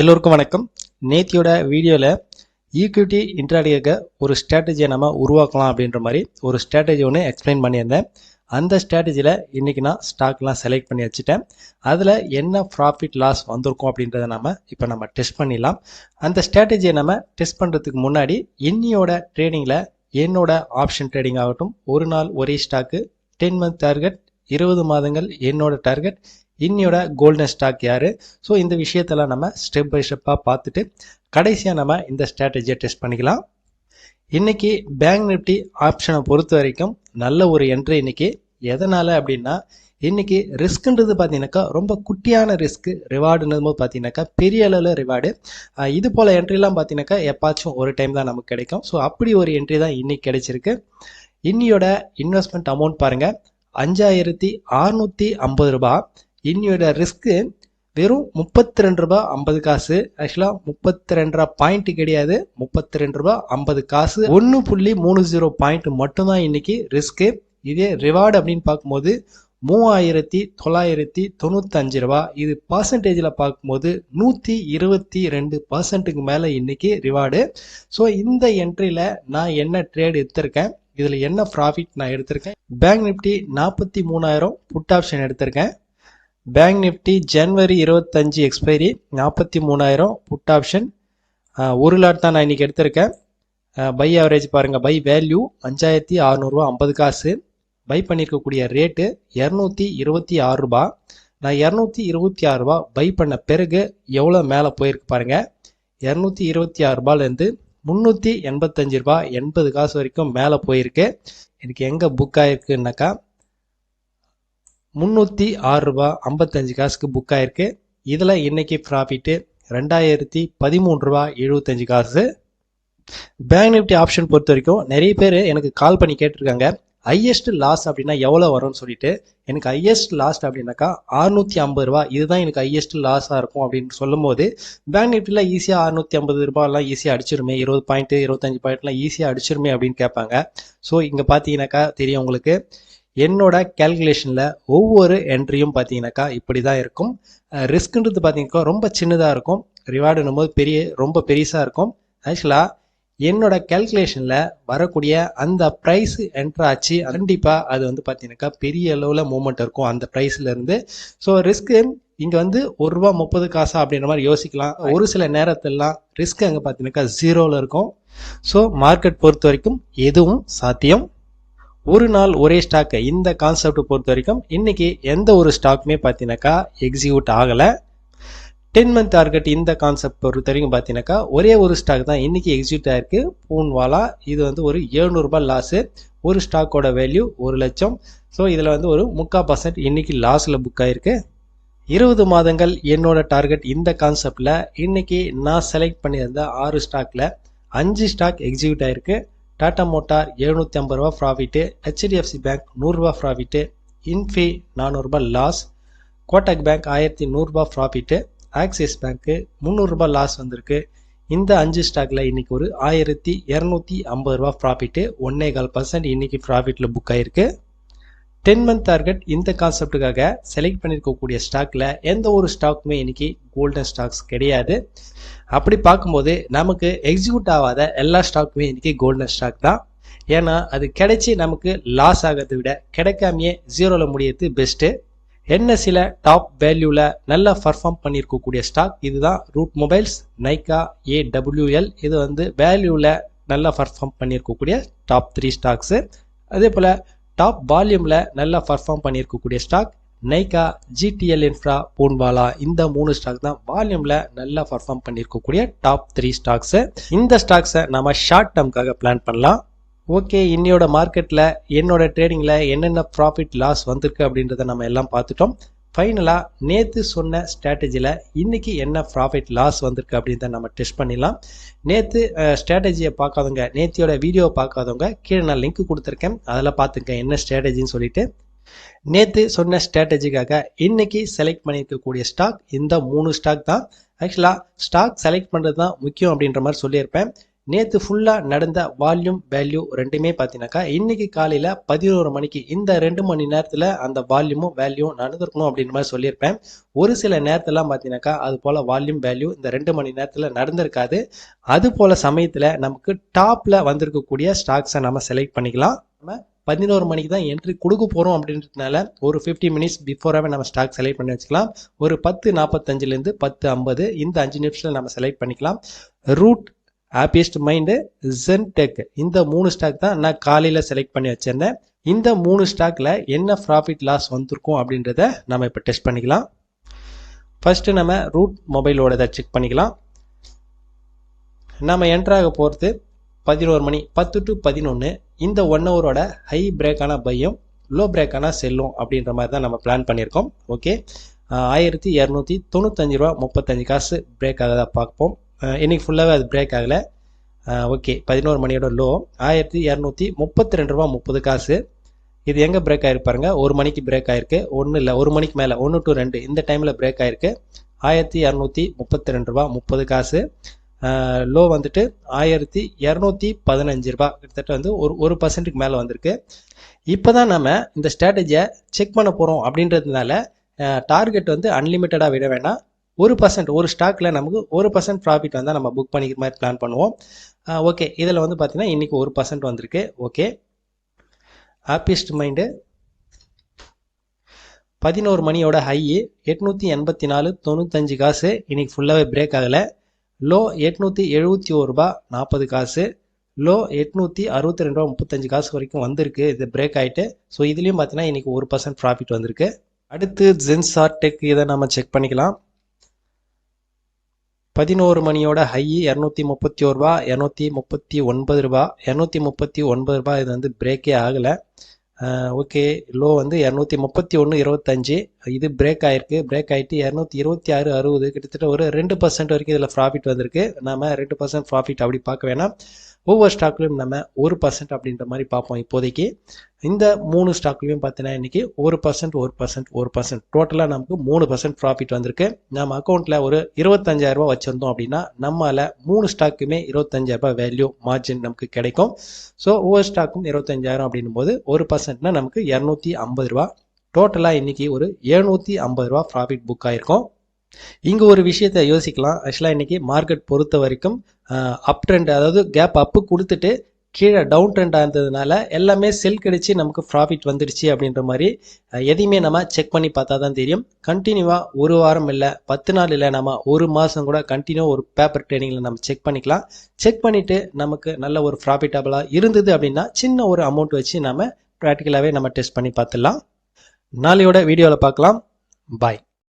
எல்லோருக்கும் வணக்கம். நேத்தியோட வீடியோவில் ஈக்விட்டி இன்ட்ராடேக்கு ஒரு ஸ்ட்ராட்டஜியை நம்ம உருவாக்கலாம் அப்படின்ற மாதிரி ஒரு ஸ்ட்ராட்டஜி ஒன்று எக்ஸ்பிளைன் பண்ணியிருந்தேன். அந்த ஸ்ட்ராட்டஜியில் இன்றைக்கி நான் ஸ்டாக்லாம் செலக்ட் பண்ணி வச்சுட்டேன். அதில் என்ன ப்ராஃபிட் லாஸ் வந்திருக்கும் அப்படின்றத இப்போ நம்ம டெஸ்ட் பண்ணிடலாம். அந்த ஸ்ட்ராட்டஜியை நம்ம டெஸ்ட் பண்ணுறதுக்கு முன்னாடி இன்னியோட ட்ரேடிங்கில் என்னோட ஆப்ஷன் ட்ரேடிங் ஆகட்டும், ஒரு நாள் ஒரே ஸ்டாக்கு, 10 மந்த் டார்கெட், 20 மாதங்கள் என்னோட டார்கெட், இன்னியோட கோல்டன் ஸ்டாக் யாரு, ஸோ இந்த விஷயத்தெல்லாம் நம்ம ஸ்டெப் பை ஸ்டெப்பாக பார்த்துட்டு கடைசியாக நம்ம இந்த ஸ்ட்ராட்டஜியை டெஸ்ட் பண்ணிக்கலாம். இன்னைக்கு பேங்க் நிஃப்டி ஆப்ஷனை பொறுத்த வரைக்கும் நல்ல ஒரு என்ட்ரி இன்னைக்கு. எதனால் அப்படின்னா இன்னைக்கு ரிஸ்க்குன்றது பார்த்தீங்கன்னாக்கா ரொம்ப குட்டியான ரிஸ்க்கு, ரிவார்டுன்னும் போது பார்த்தீங்கன்னாக்கா பெரிய அளவில் ரிவார்டு. இது போல் என்ட்ரிலாம் பார்த்தீங்கன்னாக்கா எப்பாச்சும் ஒரு டைம் தான் நமக்கு கிடைக்கும். ஸோ அப்படி ஒரு என்ட்ரி தான் இன்னைக்கு கிடைச்சிருக்கு. இன்னியோட இன்வெஸ்ட்மெண்ட் அமௌண்ட் பாருங்கள், 5650 ரூபா. இன்னியோட ரிஸ்க்கு வெறும் 32 ரூபா 50 காசு. ஆக்சுவலாக 32 ரூபா பாயிண்ட் கிடையாது, 32 ரூபா 50 காசு, 1.30 பாயிண்ட் மட்டும்தான் இன்னைக்கு ரிஸ்க்கு. இதே ரிவார்டு அப்படின்னு பார்க்கும்போது 3995 ரூபா. இது பர்சன்டேஜில் பார்க்கும்போது 122% மேலே இன்னைக்கு ரிவார்டு. ஸோ இந்த என்ட்ரியில் நான் என்ன ட்ரேட் எடுத்திருக்கேன், இதில் என்ன ப்ராஃபிட் நான் எடுத்திருக்கேன். பேங்க் நிஃப்டி 43,000 புட் ஆப்ஷன் எடுத்திருக்கேன். பேங்க் நிஃப்டி ஜனவரி 25 எக்ஸ்பைரி 43,000 புட் ஆப்ஷன், ஒரு லாட் தான் நான் இன்னைக்கு எடுத்திருக்கேன். பை ஆவரேஜ் பாருங்கள், பை வேல்யூ 5650 காசு, பை பண்ணியிருக்கக்கூடிய ரேட்டு 226 ரூபா. நான் 226 ரூபா பை பண்ண பிறகு எவ்வளோ மேலே போயிருக்கு பாருங்கள். 226 ரூபாயிலேருந்து 385 ரூபா 80 காசு வரைக்கும் மேலே போயிருக்கு. எனக்கு எங்கே புக் ஆகிருக்குன்னாக்கா 306 ரூபா 55 காசுக்கு புக் ஆயிருக்கு. இதில் இன்னைக்கு ப்ராஃபிட்டு 2013 ரூபா 75 காசு. பேங்க் நிஃப்டி ஆப்ஷன் பொறுத்த வரைக்கும் நிறைய பேர் எனக்கு கால் பண்ணி கேட்டிருக்காங்க, ஹையஸ்ட் லாஸ் அப்படின்னா எவ்வளோ வரும்னு சொல்லிட்டு. எனக்கு ஹையஸ்ட் லாஸ்ட் அப்படின்னாக்கா 650 ரூபா, இதுதான் எனக்கு ஹையஸ்ட் லாஸாக இருக்கும் அப்படின்னு சொல்லும் போது, பேங்க் நிஃப்டியில் ஈஸியாக 650 ரூபாயெல்லாம் ஈஸியாக அடிச்சிருமே, 20 பாயிண்ட் 25 பாயிண்ட்லாம் ஈஸியாக அடிச்சிருமே அப்படின்னு கேட்பாங்க. ஸோ இங்கே பார்த்தீங்கன்னாக்கா தெரியும் உங்களுக்கு, என்னோட கேல்குலேஷனில் ஒவ்வொரு என்ட்ரியும் பார்த்தீங்கன்னாக்கா இப்படி தான் இருக்கும். ரிஸ்க்குன்றது பார்த்தீங்கன்னாக்கா ரொம்ப சின்னதாக இருக்கும், ரிவார்டுன்னும் போது ரொம்ப பெருசாக இருக்கும். ஆக்சுவலாக என்னோட கேல்குலேஷனில் வரக்கூடிய அந்த ப்ரைஸ் என்ட்ரு ஆச்சு, கண்டிப்பாக அது வந்து பார்த்தீங்கன்னாக்கா பெரிய அளவில் மூவ்மெண்ட் இருக்கும் அந்த ப்ரைஸ்லேருந்து. ஸோ ரிஸ்க்கு இங்கே வந்து ₹1.30 அப்படின்ற மாதிரி யோசிக்கலாம். ஒரு சில நேரத்திலலாம் ரிஸ்க் அங்கே பார்த்தீங்கன்னாக்கா 0ல் இருக்கும். ஸோ மார்க்கெட் பொறுத்த வரைக்கும் எதுவும் சாத்தியம். ஒரு நாள் ஒரே ஸ்டாக்கு இந்த கான்செப்ட் பொறுத்த வரைக்கும் இன்னைக்கு எந்த ஒரு ஸ்டாக்குமே பார்த்தீங்கன்னாக்கா எக்ஸிக்யூட் ஆகலை. 10 மந்த் டார்கெட் இந்த கான்செப்ட் பொறுத்த வரைக்கும் பார்த்தீங்கன்னாக்கா ஒரே ஒரு ஸ்டாக் தான் இன்னைக்கு எக்ஸிக்யூட் ஆயிருக்கு, பூன்வாலா. இது வந்து ஒரு 700 ரூபாய் லாஸு. ஒரு ஸ்டாக்கோட வேல்யூ 1 லட்சம். ஸோ இதில் வந்து ஒரு 3/4% இன்னைக்கு லாஸில் புக் ஆயிருக்கு. 20 மாதங்கள் என்னோட டார்கெட் இந்த கான்செப்டில் இன்னைக்கு நான் செலக்ட் பண்ணியிருந்த 6 ஸ்டாக்கில் 5 ஸ்டாக் எக்ஸிக்யூட் ஆயிருக்கு. டாடா மோட்டார் 750 ரூபா ப்ராஃபிட்டு, ஹெச்டிஎஃப்சி பேங்க் 100 ரூபா ப்ராஃபிட்டு, இன்ஃபி 400 ரூபாய் லாஸ், கோட்டக் பேங்க் 1100 ரூபா ப்ராஃபிட்டு, ஆக்சிஸ் பேங்க்கு 300 ரூபாய் லாஸ் வந்திருக்கு. இந்த 5 ஸ்டாக்ல இன்னைக்கு ஒரு 1250 ரூபா ப்ராஃபிட்டு, 1.25% இன்னைக்கு ப்ராஃபிட்டில் புக் ஆயிருக்கு. 10 மந்த் டார்கெட் இந்த கான்செப்டுக்காக செலக்ட் பண்ணியிருக்கக்கூடிய ஸ்டாக்ல எந்த ஒரு ஸ்டாக்குமே இன்னைக்கு கோல்டன் ஸ்டாக்ஸ் கிடையாது. அப்படி பார்க்கும்போது நமக்கு எக்ஸிக்யூட் ஆகாத எல்லா ஸ்டாக்குமே இன்னைக்கு கோல்டன் ஸ்டாக் தான். ஏன்னா அது கிடைச்சி நமக்கு லாஸ் ஆகிறத விட கிடைக்காமையே 0ல் முடியறது பெஸ்ட்டு. என்எஸ்சியில் டாப் வேல்யூவில் நல்லா பர்ஃபார்ம் பண்ணியிருக்கக்கூடிய ஸ்டாக் இதுதான். ரூட் மொபைல்ஸ், நைக்கா, ஏடபிள்யூஎல், இது வந்து வேல்யூவில் நல்லா பர்ஃபார்ம் பண்ணியிருக்கக்கூடிய டாப் 3 ஸ்டாக்ஸு. அதே போல் டாப் வால்யூமில் நல்லா பர்ஃபார்ம் பண்ணியிருக்கக்கூடிய stock Nykaa, GTL infra, Poonawalla. இந்த 3 ஸ்டாக் தான் வால்யூமில் நல்லா பர்ஃபார்ம் பண்ணியிருக்கக்கூடிய டாப் 3 ஸ்டாக்ஸு. இந்த ஸ்டாக்ஸை நம்ம ஷார்ட் டேர்ம்காக பிளான் பண்ணலாம். ஓகே, இன்னையோட மார்க்கெட்டில் என்னோட ட்ரேடிங்கில் என்னென்ன ப்ராஃபிட் லாஸ் வந்திருக்கு அப்படின்றத நம்ம எல்லாம் பார்த்துட்டோம். ஃபைனலாக நேற்று சொன்ன ஸ்ட்ராட்டஜியில் இன்னைக்கு என்ன ப்ராஃபிட் லாஸ் வந்திருக்கு அப்படின்றத நம்ம டெஸ்ட் பண்ணிடலாம். நேற்று ஸ்ட்ராட்டஜியை பார்க்காதவங்க, நேத்தியோட வீடியோவை பார்க்காதவங்க கீழே நான் லிங்க் கொடுத்துருக்கேன், அதில் பார்த்துங்க என்ன ஸ்ட்ராட்டஜின்னு சொல்லிட்டு. நேற்று சொன்ன ஸ்ட்ராட்டஜிக்காக இன்னைக்கு செலக்ட் பண்ணியிருக்கக்கூடிய ஸ்டாக் இந்த 3 ஸ்டாக் தான். ஆக்சுவலாக ஸ்டாக் செலக்ட் பண்ணுறது தான் முக்கியம் அப்படின்ற மாதிரி சொல்லியிருப்பேன். நேற்று ஃபுல்லாக நடந்த வால்யூம் வேல்யூ ரெண்டுமே பார்த்தீங்கன்னாக்கா இன்னைக்கு காலையில் 11 மணிக்கு இந்த 2 மணி நேரத்தில் அந்த வால்யூமும் வேல்யூவும் நடந்திருக்கணும் அப்படின்ற மாதிரி சொல்லியிருப்பேன். ஒரு சில நேரத்திலாம் பார்த்தீங்கன்னாக்கா அது போல் வால்யூம் வேல்யூ இந்த 2 மணி நேரத்தில் நடந்திருக்காது. அது போல் சமயத்தில் நமக்கு டாப்பில் வந்திருக்கக்கூடிய ஸ்டாக்ஸை நம்ம செலக்ட் பண்ணிக்கலாம். நம்ம 11 மணிக்கு தான் என்ட்ரி கொடுக்க போகிறோம் அப்படின்றதுனால ஒரு 50 மினிட்ஸ் பிஃபோராகவே நம்ம ஸ்டாக் செலக்ட் பண்ணி வச்சுக்கலாம். ஒரு 10:45 10:50 இந்த 5 நிமிஷத்தில் நம்ம செலக்ட் பண்ணிக்கலாம். ரூட், ஹாப்பியஸ்ட் மைண்டு, ஜென்டெக் இந்த 3 ஸ்டாக் தான் நான் காலையில் செலக்ட் பண்ணி வச்சிருந்தேன். இந்த 3 ஸ்டாக்ல என்ன ப்ராஃபிட் லாஸ் வந்திருக்கும் அப்படின்றத நம்ம இப்போ டெஸ்ட் பண்ணிக்கலாம். ஃபர்ஸ்ட் நம்ம ரூட் மொபைலோட இதை செக் பண்ணிக்கலாம். நம்ம என்ட்ராக போகிறது 11 மணி 10 to 11. இந்த 1 ஹவரோட ஹை பிரேக்கான பையும் லோ பிரேக்கான செல்லும் அப்படின்ற மாதிரி தான் நம்ம பிளான் பண்ணியிருக்கோம். ஓகே, 1295 ரூபா 35 காசு பிரேக் ஆகுதா பார்ப்போம். இன்னைக்கு ஃபுல்லாகவே அது பிரேக் ஆகலை. ஓகே, 11 மணியோட லோ 1232 ரூபா 30 காசு. இது எங்கே பிரேக் ஆகிருப்பாருங்க, 1 மணிக்கு பிரேக் ஆயிருக்கு. ஒன்றும் இல்லை, 1 மணிக்கு மேலே 1 to 2 இந்த டைமில் பிரேக் ஆயிருக்கு. 1232 ரூபா 30 காசு. லோ வந்துட்டு 1215 ரூபா, கிட்டத்தட்ட வந்து ஒரு பர்சன்ட்டுக்கு மேலே வந்திருக்கு. இப்போ தான் நம்ம இந்த ஸ்ட்ராட்டஜியை செக் பண்ண போகிறோம் அப்படின்றதுனால டார்கெட் வந்து அன்லிமிட்டடாக விட வேணாம். 1% ஒரு ஸ்டாக்கில் நமக்கு 1% ப்ராஃபிட் வந்தால் நம்ம புக் பண்ணிக்கிற மாதிரி பிளான் பண்ணுவோம். ஓகே, இதில் வந்து பார்த்தீங்கன்னா இன்றைக்கி 1% வந்திருக்கு. ஓகே, ஹாப்பியஸ்ட் மைண்டு 11 மணியோட ஹை 884.95 காசு. இன்னைக்கு ஃபுல்லாகவே பிரேக் ஆகலை. லோ 871 ரூபா 40 காசு. லோ 862 ரூபா 35 காசு வரைக்கும் வந்திருக்கு. இது பிரேக் ஆகிட்டு. ஸோ இதுலேயும் பார்த்தீங்கன்னா இன்றைக்கி 1% ப்ராஃபிட் வந்திருக்கு. அடுத்து Sbtarget இதை நம்ம செக் பண்ணிக்கலாம். 11 மணியோட ஹை 231 ரூபா 239 ரூபா 239 ரூபா. இது வந்து பிரேக்கே ஆகலை. ஓகே, லோ வந்து 231.25. இது பிரேக் ஆயிருக்கு. பிரேக் ஆகிட்டு 226.60 கிட்டத்தட்ட ஒரு 2% வரைக்கும் இதில் ப்ராஃபிட் வந்திருக்கு. நம்ம 2% ப்ராஃபிட் அப்படி பார்க்க வேணாம். ஒவ்வொரு ஸ்டாக்லையும் நம்ம 1% அப்படின்ற மாதிரி பார்ப்போம். இப்போதைக்கு இந்த 3 ஸ்டாக்லையும் பார்த்தீங்கன்னா இன்னைக்கு 1% டோட்டலாக நமக்கு 3% ப்ராஃபிட் வந்திருக்கு. நம்ம அக்கௌண்ட்டில் ஒரு 25,000 ரூபா வச்சுருந்தோம் அப்படின்னா நம்மளால் 3 ஸ்டாக்குமே 25,000 ரூபாய் வேல்யூ மார்ஜின் நமக்கு கிடைக்கும். ஸோ ஒவ்வொரு ஸ்டாக்கும் 25,000 அப்படின்னும் போது 1%னா நமக்கு 250 ரூபா. டோட்டலாக இன்னைக்கு ஒரு 750 ரூபா ப்ராஃபிட் புக் ஆயிருக்கும். இங்கே ஒரு விஷயத்தை யோசிக்கலாம். ஆக்சுவலாக இன்றைக்கி மார்க்கெட் பொறுத்த வரைக்கும் அப் ட்ரெண்ட், அதாவது கேப் அப்பு கொடுத்துட்டு கீழே டவுன் ட்ரெண்டாக இருந்ததுனால எல்லாமே செல் கிடைச்சி நமக்கு ப்ராஃபிட் வந்துடுச்சு அப்படின்ற மாதிரி எதையுமே நம்ம செக் பண்ணி பார்த்தா தான் தெரியும். கண்டினியூவாக ஒரு வாரம் இல்லை 10 நாள் இல்லை, நம்ம ஒரு மாதம் கூட கண்டினியூ ஒரு பேப்பர் ட்ரேடிங்கில் நம்ம செக் பண்ணிக்கலாம். செக் பண்ணிவிட்டு நமக்கு நல்ல ஒரு ப்ராஃபிட்டபுளாக இருந்தது அப்படின்னா சின்ன ஒரு அமௌண்ட் வச்சு நம்ம ப்ராக்டிக்கலாகவே நம்ம டெஸ்ட் பண்ணி பார்த்துடலாம். நாளையோட வீடியோவில் பார்க்கலாம். பாய்.